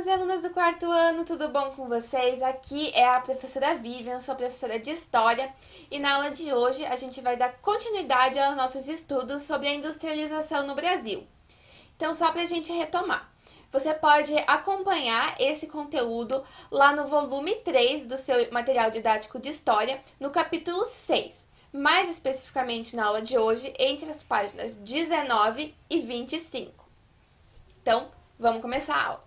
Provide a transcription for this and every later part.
alunos e alunas do quarto ano, tudo bom com vocês? Aqui é a professora Vivian, sou professora de História e na aula de hoje a gente vai dar continuidade aos nossos estudos sobre a industrialização no Brasil. Então, só para a gente retomar, você pode acompanhar esse conteúdo lá no volume 3 do seu material didático de História, no capítulo 6, mais especificamente na aula de hoje, entre as páginas 19 e 25. Então, vamos começar a aula.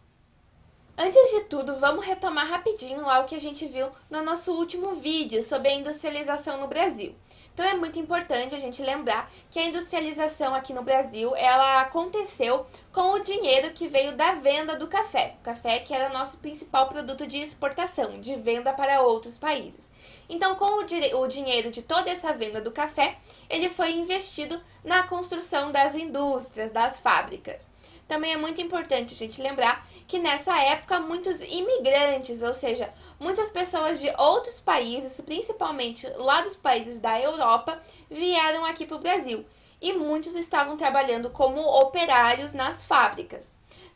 Antes de tudo, vamos retomar rapidinho lá o que a gente viu no nosso último vídeo sobre a industrialização no Brasil. Então é muito importante a gente lembrar que a industrialização aqui no Brasil, ela aconteceu com o dinheiro que veio da venda do café. O café que era nosso principal produto de exportação, de venda para outros países. Então, com o dinheiro de toda essa venda do café, ele foi investido na construção das indústrias, das fábricas. Também é muito importante a gente lembrar que nessa época muitos imigrantes, ou seja, muitas pessoas de outros países, principalmente lá dos países da Europa, vieram aqui para o Brasil. E muitos estavam trabalhando como operários nas fábricas.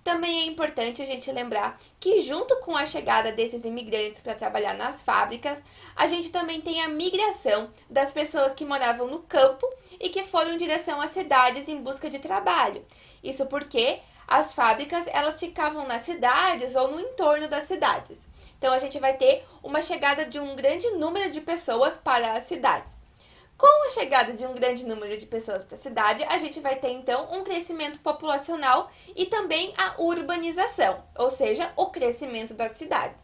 Também é importante a gente lembrar que junto com a chegada desses imigrantes para trabalhar nas fábricas, a gente também tem a migração das pessoas que moravam no campo e que foram em direção às cidades em busca de trabalho. Isso porque as fábricas elas ficavam nas cidades ou no entorno das cidades. Então a gente vai ter uma chegada de um grande número de pessoas para as cidades. Com a chegada de um grande número de pessoas para a cidade, a gente vai ter então um crescimento populacional e também a urbanização, ou seja, o crescimento das cidades.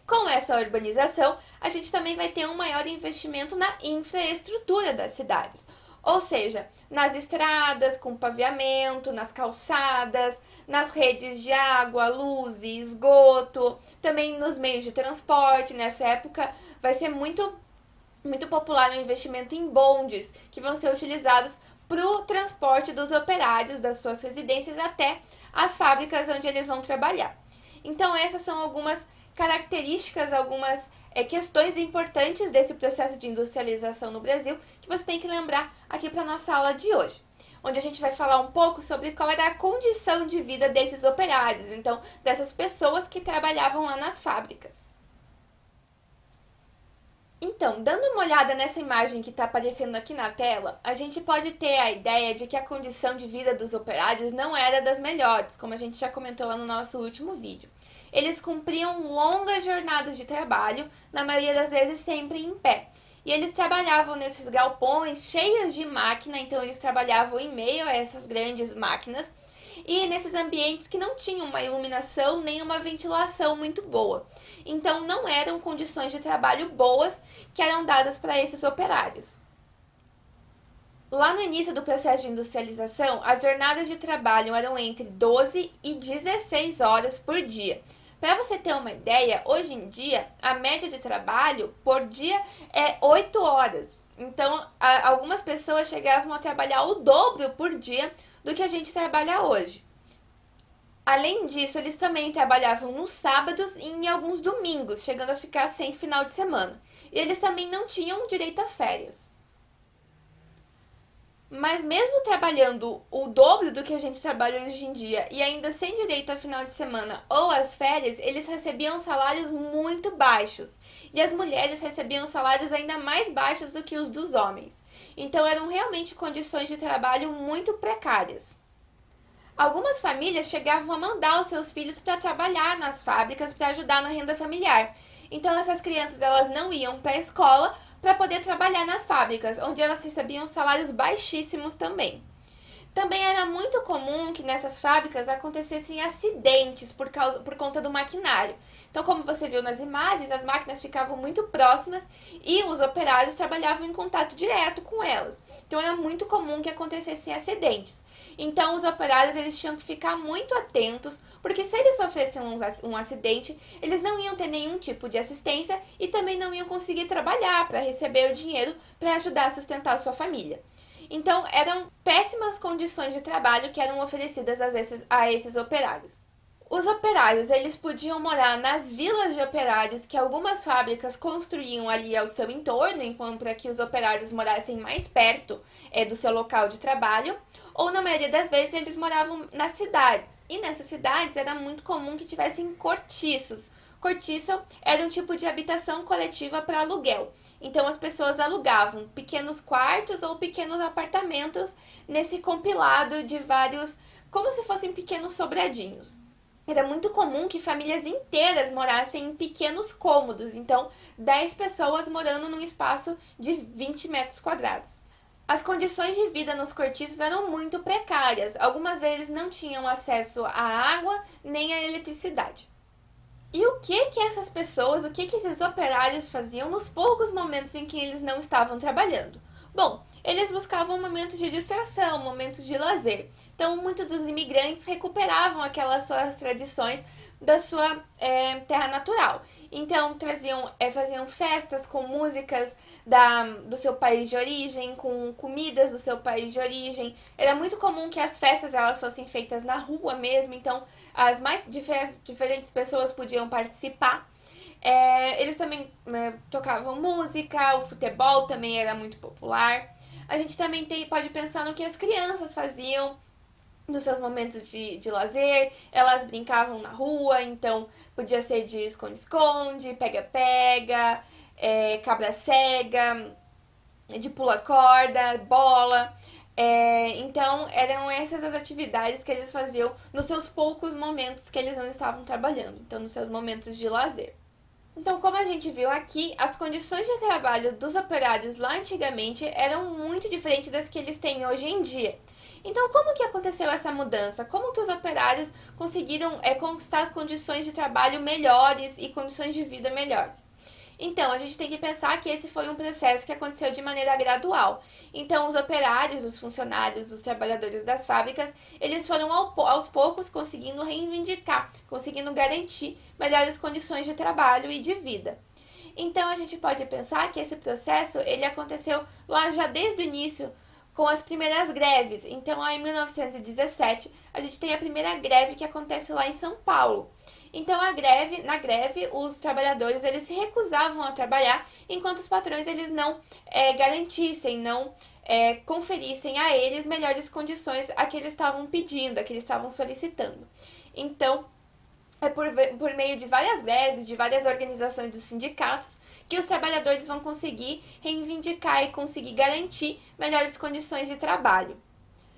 Com essa urbanização, a gente também vai ter um maior investimento na infraestrutura das cidades, ou seja, nas estradas com paviamento, nas calçadas, nas redes de água, luz e esgoto, também nos meios de transporte. Nessa época vai ser muito popular o investimento em bondes, que vão ser utilizados para o transporte dos operários das suas residências até as fábricas onde eles vão trabalhar. Então essas são algumas características, algumas questões importantes desse processo de industrialização no Brasil que você tem que lembrar aqui para a nossa aula de hoje, onde a gente vai falar um pouco sobre qual era a condição de vida desses operários, então dessas pessoas que trabalhavam lá nas fábricas. Então, dando uma olhada nessa imagem que está aparecendo aqui na tela, a gente pode ter a ideia de que a condição de vida dos operários não era das melhores, como a gente já comentou lá no nosso último vídeo. Eles cumpriam longas jornadas de trabalho, na maioria das vezes sempre em pé. E eles trabalhavam nesses galpões cheios de máquina, então eles trabalhavam em meio a essas grandes máquinas, e nesses ambientes que não tinham uma iluminação nem uma ventilação muito boa. Então não eram condições de trabalho boas que eram dadas para esses operários. Lá no início do processo de industrialização, as jornadas de trabalho eram entre 12 e 16 horas por dia. Para você ter uma ideia, hoje em dia, a média de trabalho por dia é 8 horas. Então, algumas pessoas chegavam a trabalhar o dobro por dia do que a gente trabalha hoje. Além disso, eles também trabalhavam nos sábados e em alguns domingos, chegando a ficar sem final de semana. E eles também não tinham direito a férias. Mas mesmo trabalhando o dobro do que a gente trabalha hoje em dia e ainda sem direito a final de semana ou às férias, eles recebiam salários muito baixos. E as mulheres recebiam salários ainda mais baixos do que os dos homens. Então eram realmente condições de trabalho muito precárias. Algumas famílias chegavam a mandar os seus filhos para trabalhar nas fábricas para ajudar na renda familiar. Então essas crianças elas não iam para a escola para poder trabalhar nas fábricas, onde elas recebiam salários baixíssimos também. Também era muito comum que nessas fábricas acontecessem acidentes por conta do maquinário. Então, como você viu nas imagens, as máquinas ficavam muito próximas e os operários trabalhavam em contato direto com elas. Então, era muito comum que acontecessem acidentes. Então, os operários eles tinham que ficar muito atentos, porque se eles sofressem um acidente, eles não iam ter nenhum tipo de assistência e também não iam conseguir trabalhar para receber o dinheiro para ajudar a sustentar a sua família. Então, eram péssimas condições de trabalho que eram oferecidas a esses operários. Os operários, eles podiam morar nas vilas de operários que algumas fábricas construíam ali ao seu entorno, para que os operários morassem mais perto do seu local de trabalho, ou na maioria das vezes eles moravam nas cidades. E nessas cidades era muito comum que tivessem cortiços. Cortiço era um tipo de habitação coletiva para aluguel. Então as pessoas alugavam pequenos quartos ou pequenos apartamentos nesse compilado de vários, como se fossem pequenos sobradinhos. Era muito comum que famílias inteiras morassem em pequenos cômodos, então 10 pessoas morando num espaço de 20 metros quadrados. As condições de vida nos cortiços eram muito precárias, algumas vezes não tinham acesso à água nem à eletricidade. E o que essas pessoas, o que esses operários faziam nos poucos momentos em que eles não estavam trabalhando? Bom, eles buscavam momentos de distração, momentos de lazer. Então, muitos dos imigrantes recuperavam aquelas suas tradições da sua terra natural. Então, faziam festas com músicas do seu país de origem, com comidas do seu país de origem. Era muito comum que as festas elas fossem feitas na rua mesmo, então as mais diferentes pessoas podiam participar. Eles também tocavam música, o futebol também era muito popular. A gente também pode pensar no que as crianças faziam nos seus momentos de lazer. Elas brincavam na rua, então podia ser de esconde-esconde, pega-pega, cabra cega, de pula-corda, bola. Então eram essas as atividades que eles faziam nos seus poucos momentos que eles não estavam trabalhando, então nos seus momentos de lazer. Então, como a gente viu aqui, as condições de trabalho dos operários lá antigamente eram muito diferentes das que eles têm hoje em dia. Então, como que aconteceu essa mudança? Como que os operários conseguiram conquistar condições de trabalho melhores e condições de vida melhores? Então, a gente tem que pensar que esse foi um processo que aconteceu de maneira gradual. Então, os operários, os funcionários, os trabalhadores das fábricas, eles foram aos poucos conseguindo reivindicar, conseguindo garantir melhores condições de trabalho e de vida. Então, a gente pode pensar que esse processo ele aconteceu lá já desde o início, com as primeiras greves. Então, lá em 1917, a gente tem a primeira greve que acontece lá em São Paulo. Então, na greve, os trabalhadores eles se recusavam a trabalhar, enquanto os patrões eles não garantissem, não conferissem a eles melhores condições a que eles estavam pedindo, a que eles estavam solicitando. Então, é por meio de várias greves, de várias organizações dos sindicatos, que os trabalhadores vão conseguir reivindicar e conseguir garantir melhores condições de trabalho.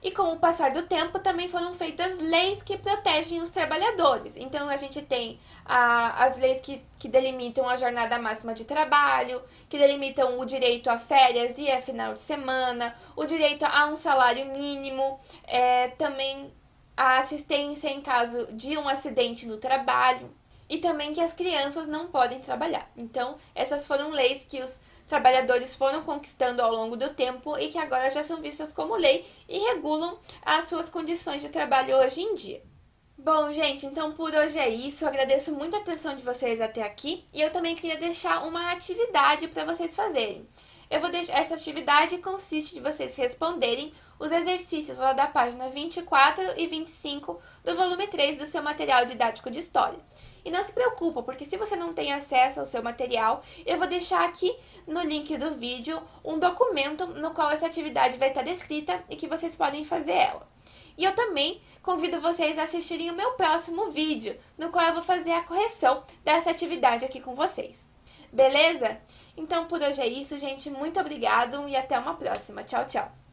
E com o passar do tempo também foram feitas leis que protegem os trabalhadores. Então a gente tem as leis que delimitam a jornada máxima de trabalho, que delimitam o direito a férias e a final de semana, o direito a um salário mínimo, também a assistência em caso de um acidente no trabalho e também que as crianças não podem trabalhar. Então essas foram leis que os trabalhadores foram conquistando ao longo do tempo e que agora já são vistas como lei e regulam as suas condições de trabalho hoje em dia. Bom, gente, então por hoje é isso. Eu agradeço muito a atenção de vocês até aqui e eu também queria deixar uma atividade para vocês fazerem. Essa atividade consiste de vocês responderem os exercícios lá da página 24 e 25 do volume 3 do seu material didático de história. E não se preocupa, porque se você não tem acesso ao seu material, eu vou deixar aqui no link do vídeo um documento no qual essa atividade vai estar descrita e que vocês podem fazer ela. E eu também convido vocês a assistirem o meu próximo vídeo, no qual eu vou fazer a correção dessa atividade aqui com vocês. Beleza? Então por hoje é isso, gente. Muito obrigado e até uma próxima. Tchau, tchau!